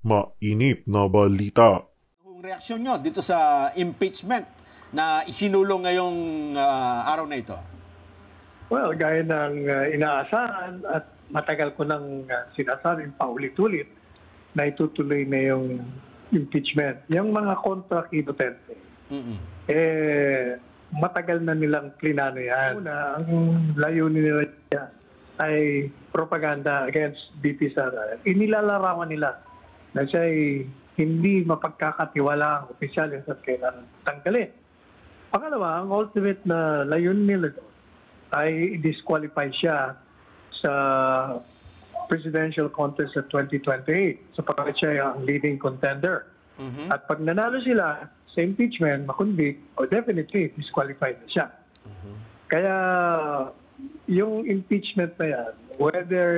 Mainit na balita. Kung reaksyon nyo dito sa impeachment na isinulong ngayong araw na ito? Well, gaya ng inaasahan at matagal ko nang sinasabi paulit-ulit na itutuloy na yung impeachment. Yung mga kontra kay Duterte, matagal na nilang plinano yan. Una, ang layunin nila ay propaganda against BP Sara. Inilalarawan nila na siya ay hindi mapagkakatiwala ang opisyalis at kailangan tanggalin. Pangalawa, ang ultimate na layunin nila ay disqualify siya sa presidential contest sa 2028 sapagkat siya ang leading contender. At pag nanalo sila sa impeachment, makonvict, o definitely disqualified na siya. Kaya yung impeachment na yan, whether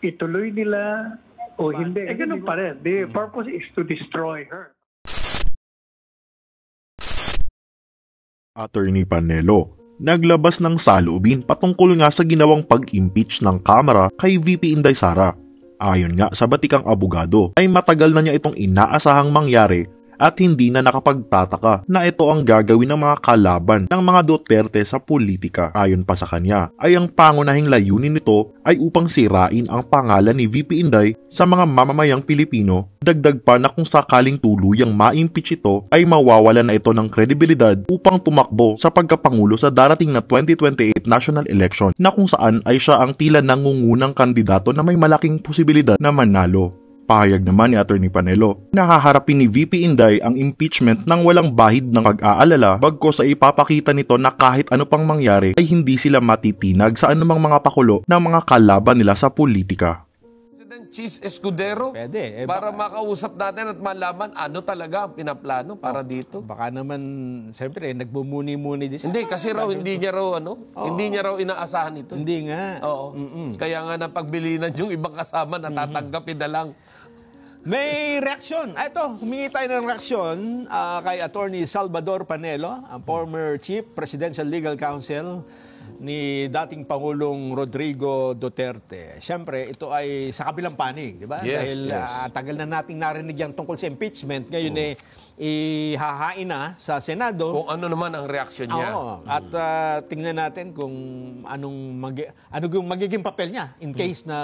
ituloy nila o hindi, ganun pa rin. The purpose is to destroy her. Attorney Panelo, naglabas ng saloobin patungkol nga sa ginawang pag-impeach ng Kamara kay VP Inday Sara. Ayon nga sa batikang abogado, ay matagal na niya itong inaasahang mangyari at hindi na nakapagtataka na ito ang gagawin ng mga kalaban ng mga Duterte sa politika. Ayon pa sa kanya, ay ang pangunahing layunin nito ay upang sirain ang pangalan ni VP Inday sa mga mamamayang Pilipino. Dagdag pa na kung sakaling tuluyang ma-impeach ito ay mawawalan na ito ng kredibilidad upang tumakbo sa pagkapangulo sa darating na 2028 national election na kung saan ay siya ang tila nangungunang kandidato na may malaking posibilidad na manalo. Pahayag naman ni Attorney Panelo na haharapin ni VP Inday ang impeachment ng walang bahid ng pag-aalala bagkos ay ipapakita nito na kahit ano pang mangyari ay hindi sila matitinag sa anumang mga pakulo ng mga kalaban nila sa politika. President Cheese Escudero, Pwede. para makausap natin at malaman ano talaga ang pinaplano para dito. Baka naman, siyempre, nagbumuni-muni din siya. Hindi, kasi raw hindi niya raw hindi niya raw inaasahan ito. Hindi nga. Oo. Kaya nga napagbilinan yung ibang kasama na tatanggapin na lang. May reaksyon. Ito, humingi tayo ng reaksyon kay Attorney Salvador Panelo, ang former Chief Presidential Legal Counsel ni dating Pangulong Rodrigo Duterte. Siyempre, ito ay sa kabilang panig, di ba? Yes, Dahil tagal na nating narinig yan tungkol sa impeachment. Ngayon ihahain na sa Senado. Kung ano naman ang reaksyon niya. Oo. At tingnan natin kung ano yung magiging papel niya in case na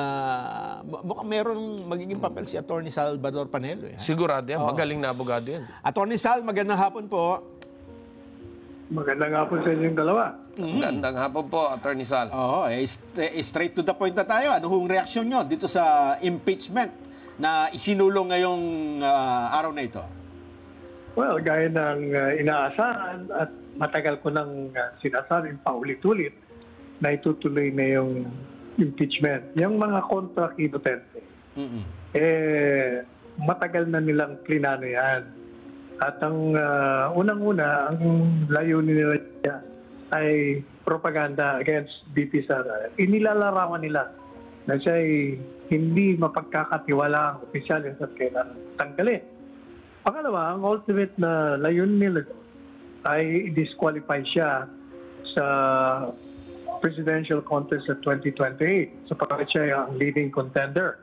mukhang meron magiging papel si Attorney Salvador Panelo. Sigurado yan. Magaling na abogado yan. Attorney Sal, magandang hapon po. Magandang hapon sa inyong dalawa. Gandang hapon po, Attorney Sal. Oo, straight to the point na tayo. Ano hong reaksyon nyo dito sa impeachment na isinulong ngayong araw na ito? Well, gaya ng inaasahan at matagal ko nang sinasabi paulit-ulit na itutuloy na yung impeachment. Yung mga kontra kay Duterte, matagal na nilang plinano yan. At ang unang-una, ang layunin nila ay propaganda against BP Sara. Inilalarawan nila na siya ay hindi mapagkakatiwala ang opisyalis at kailangan tanggalin. Pangalawa, ang ultimate na layunin nila ay disqualify siya sa presidential contest sa 2028 sapagkat siya ang leading contender.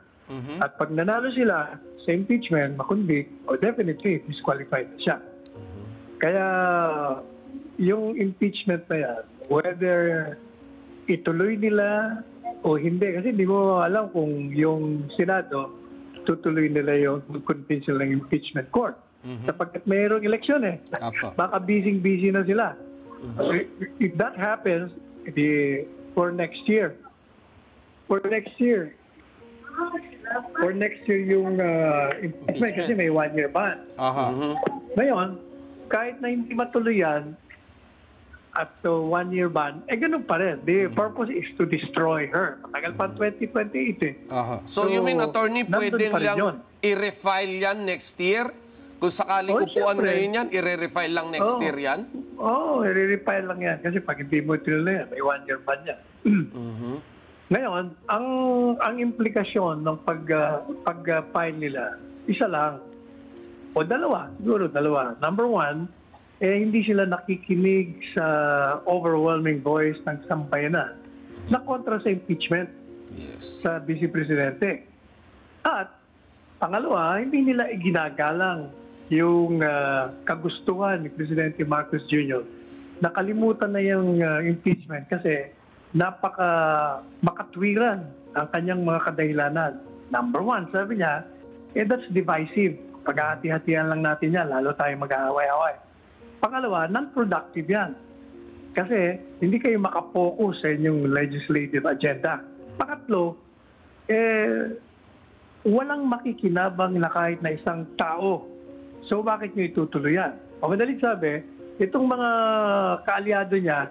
At pag nanalo sila sa impeachment, makonvict, o definitely disqualified na siya. Kaya yung impeachment na yan, whether ituloy nila o hindi, kasi hindi mo alam kung yung Senado tutuloy nila yung convince ng impeachment court. Sapagkat mayroong eleksyon baka busy na sila. If that happens, for next year yung impeachment kasi may 1-year ban. Ngayon, kahit na hindi matuloy yan at 1-year ban, ganun pa rin. The purpose is to destroy her. Matagal pa 2028 So you mean, Attorney, pwede lang i-refile yan next year? Kung sakaling upuan ngayon yan, i-refile lang next year yan? I-refile lang yan. Kasi pag hindi mo tinuloy yan, may 1-year ban yan. Ngayon, ang implikasyon ng pag-file nila, isa lang. O dalawa, siguro dalawa. Number one, hindi sila nakikinig sa overwhelming voice ng sambayanan na kontra sa impeachment sa Vice Presidente. At Pangalawa, hindi nila iginagalang yung kagustuhan ni Presidente Marcos Jr. Nakalimutan na yung impeachment kasi makatwiran ang kanyang mga kadahilanan. Number one, sabi niya, that's divisive. Pag-hati-hatian lang natin yan, lalo tayo mag-aaway-away. Pangalawa, non-productive yan. Kasi hindi kayo makapokus sa inyong legislative agenda. Pangatlo, walang makikinabang na kahit na isang tao. So bakit nyo itutuloy yan? O madaling sabi, itong mga kaalyado niya,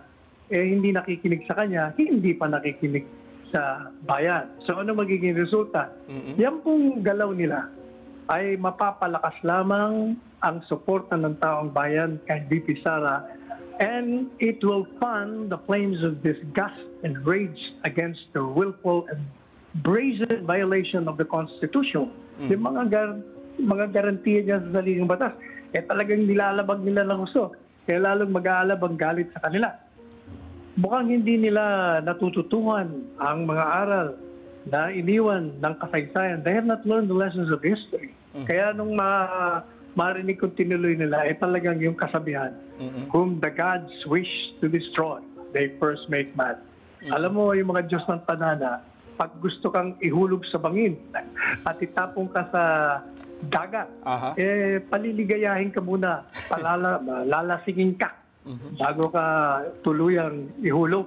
hindi nakikinig sa kanya, hindi pa nakikinig sa bayan. So ano magiging resulta? Yan pong galaw nila ay mapapalakas lamang ang suporta ng taong bayan kay VP Sara, and it will fan the flames of disgust and rage against the willful and brazen violation of the Constitution. Yung mga garantiya niya sa saligang batas, talagang nilalabag nila ng gusto. Kaya lalong mag-aalab ang galit sa kanila. Mukhang hindi nila natututuhan ang mga aral na iniwan ng kasaysayan. They have not learned the lessons of history. Kaya nung marinig kong tinuloy nila, talagang yung kasabihan, whom the gods wish to destroy, they first make mad. Alam mo, yung mga Diyos ng Tanana, pag gusto kang ihulog sa bangin at itapong ka sa dagat, paliligayahin ka muna, lalasingin ka bago ka tuluyang ihulog.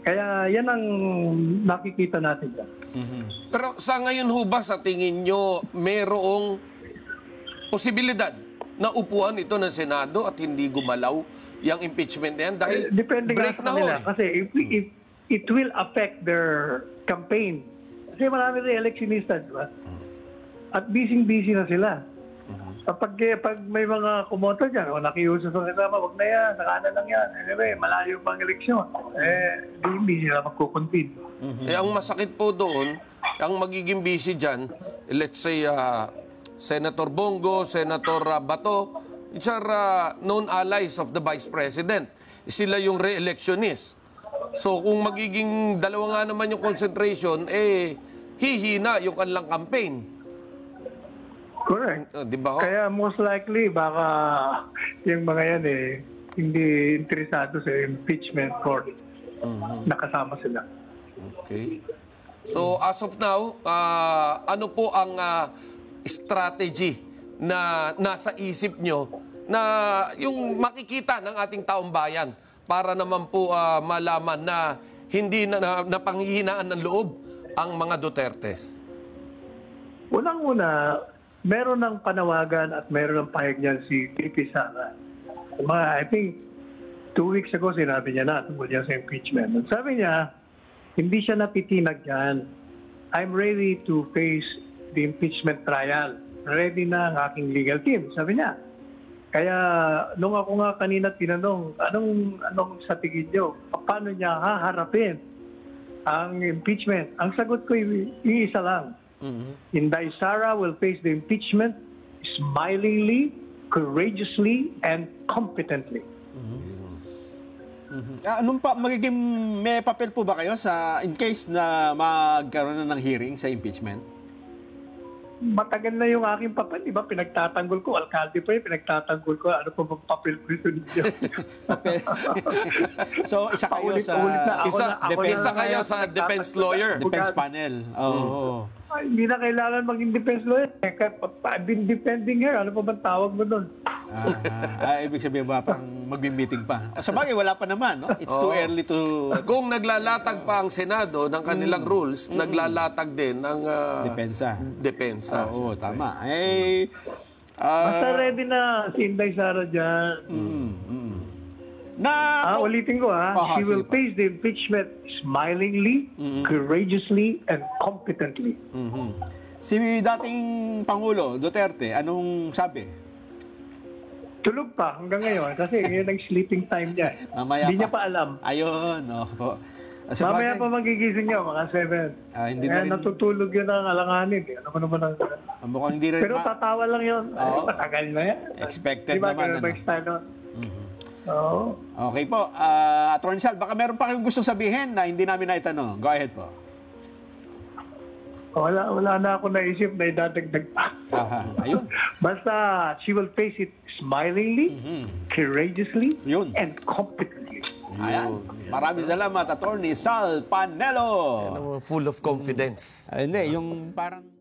Kaya yan ang nakikita natin dyan. Pero sa ngayon ho ba, sa tingin nyo, merong posibilidad na upuan ito ng Senado at hindi gumalaw yung impeachment na yan? Dahil depende break nga sa kanila. Kasi if it will affect their campaign. Kasi marami rin electionista, di ba? At busy-busy na sila. Pag may mga kumoto dyan, o nakiusap sa kasama, wag na yan, nakana lang yan. Anyway, malayo pang eleksyon. Hindi sila magkukuntin. Ang masakit po doon, ang magiging busy dyan, let's say, Senator Bongo, Senator Bato, which are known allies of the Vice President. Sila yung re-electionist. So kung magiging dalawa nga naman yung concentration, hihina yung kanilang campaign. Correct. Diba ho? Kaya most likely, baka yung mga yan hindi interesado sa impeachment court. Nakasama sila. Okay. So as of now, ano po ang strategy na nasa isip nyo na yung makikita ng ating taong bayan para naman po malaman na hindi na panghihinaan ng loob ang mga Dutertes? Unang-una, meron ng panawagan at meron ng pahig niyan si VP Sara. I think 2 weeks ago sinabi niya na tungkol niya sa impeachment. At sabi niya, hindi siya napitinag yan. I'm ready to face the impeachment trial. Ready na ang aking legal team, sabi niya. Kaya nung ako nga kanina tinanong, anong sa tingin niyo? Paano niya haharapin ang impeachment? Ang sagot ko iisa lang. Inday Sara will face the impeachment smilingly, courageously, and competently. Anong magiging may papel po ba kayo sa in case na magkaroon na ng hearing sa impeachment? Matagal na yung aking papel, di ba? Pinagtatanggol ko. Alkalde pa yun, pinagtatanggol ko. Ano pa bang papel ko ito ninyo? So, isa kayo sa... Isa kayo sa defense lawyer. Defense panel. Oo. Ay, hindi na kailangan maging defense lawyer. I've been defending her. Ano pa bang tawag mo doon? Ibig sabihin ba pang mag-meeting pa? Sa bagay, wala pa naman. No? It's too early to... Kung naglalatag pa ang Senado ng kanilang rules, naglalatag din ng depensa. Oo, tama. Basta ready na si Inday Sara dyan. Ulitin ko she will face the impeachment smilingly, courageously, and competently. Si dating Pangulo Duterte, anong sabi? Tulog pa hanggang ngayon kasi yun ang sleeping time niya. Hindi niya pa alam. Ayun. Mamaya pa magigising niya, mga 7. Hindi na rin... natutulog yun ang alanganin. Ano mo naman ang... Mukhang hindi rin... Pero tatawa lang yun. Matagal na yan. Expected naman. Okay po. Attorney Sal, baka meron pa kayong gustong sabihin na hindi namin naitanong. Go ahead po. Wala na ako naisip na idadagdag pa. Ayun. Basta she will face it smilingly, courageously, Yun. and competently. Ayan. Maraming salamat, Attorney Sal Panelo. Full of confidence. Hindi, yung parang...